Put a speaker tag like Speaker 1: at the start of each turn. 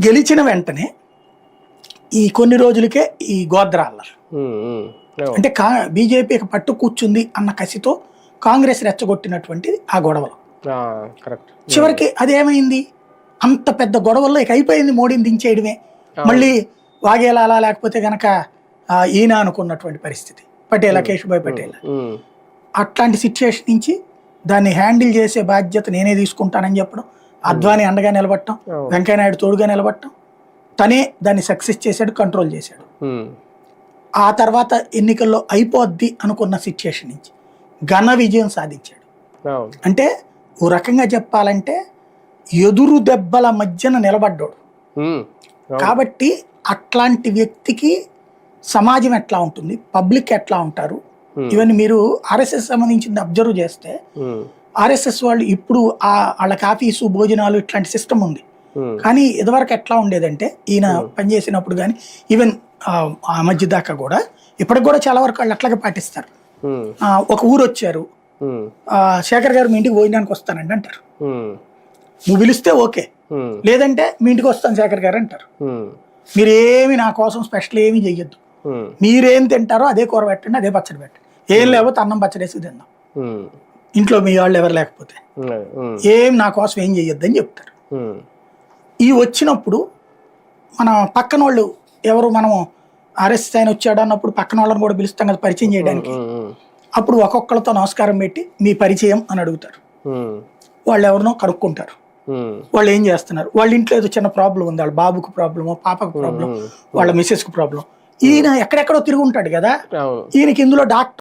Speaker 1: గెలిచిన వెంటనే ఈ కొన్ని రోజులకే ఈ గోద్రా అల్లర్లు. అంటే బీజేపీకి పట్టు కూర్చుంది అన్న కసితో కాంగ్రెస్ రెచ్చగొట్టినటువంటి ఆ గొడవలు. చివరికి అదేమైంది, అంత పెద్ద గొడవల్లో ఇక అయిపోయింది, మోడీని దించేయడమే, మళ్ళీ వాగేలాలా లేకపోతే గనక ఈయన అనుకున్నటువంటి పరిస్థితి, పటేలా, కేశుభాయ్ పటేల్. అట్లాంటి సిచ్యుయేషన్ నుంచి దాన్ని హ్యాండిల్ చేసే బాధ్యత నేనే తీసుకుంటానని చెప్పడం, అద్వానీ అండగా నిలబడటం, వెంకయ్యనాయుడు తోడుగా నిలబడటం, తనే దాన్ని సక్సెస్ చేశాడు, కంట్రోల్ చేశాడు. ఆ తర్వాత ఎన్నికల్లో అయిపోద్ది అనుకున్న సిచ్యుయేషన్ నుంచి ఘన విజయం సాధించాడు. అంటే ఓ రకంగా చెప్పాలంటే ఎదురు దెబ్బల మధ్యన నిలబడ్డాడు. కాబట్టి అట్లాంటి వ్యక్తికి సమాజం ఎట్లా ఉంటుంది, పబ్లిక్ ఎట్లా ఉంటారు, ఇవన్నీ మీరు ఆర్ఎస్ఎస్ సంబంధించింది అబ్జర్వ్ చేస్తే ఆర్ఎస్ఎస్ వాళ్ళు ఇప్పుడు వాళ్ళకి ఆఫీసు, భోజనాలు ఇట్లాంటి సిస్టమ్ ఉంది. కానీ ఇదివరకు ఎట్లా ఉండేదంటే ఈయన పనిచేసినప్పుడు కానీ ఈవెన్ ఆ మధ్య దాకా కూడా ఇప్పటికి కూడా చాలా వరకు వాళ్ళు అట్లాగే పాటిస్తారు. ఒక ఊరు వచ్చారు, శేఖర్ గారు మీ ఇంటికి భోజనానికి వస్తానండి అంటారు. నువ్వు పిలిస్తే ఓకే, లేదంటే మీ ఇంటికి వస్తాను శేఖర్ గారు అంటారు. మీరేమి నా కోసం స్పెషల్ ఏమి చెయ్యొద్దు, మీరేం తింటారో అదే కూర పెట్టండి, అదే పచ్చడి పెట్టండి, ఏం లేకపోతే అన్నం పచ్చడి వేసి తిందాం, ఇంట్లో మీ వాళ్ళు ఎవరు లేకపోతే ఏం నా కోసం ఏం చెయ్యొద్దు అని చెప్తారు. ఈ వచ్చినప్పుడు మన పక్కన వాళ్ళు ఎవరు, మనము ఆర్ఎస్ఎస్ ఆయన వచ్చాడు అన్నప్పుడు పక్కన వాళ్ళని కూడా పిలుస్తాం కదా పరిచయం చేయడానికి. అప్పుడు ఒక్కొక్కరితో నమస్కారం పెట్టి మీ పరిచయం అని అడుగుతారు. వాళ్ళు ఎవరినో కనుక్కుంటారు, వాళ్ళు ఏం చేస్తున్నారు, వాళ్ళ ఇంట్లో ఏదో చిన్న ప్రాబ్లం ఉంది, వాళ్ళ బాబుకు ప్రాబ్లము, పాపకు ప్రాబ్లం, వాళ్ళ మిస్సెస్కు ప్రాబ్లం. ఈయన ఎక్కడెక్కడో తిరుగుంటాడు కదా, ఈయనకి ఇందులో డాక్టర్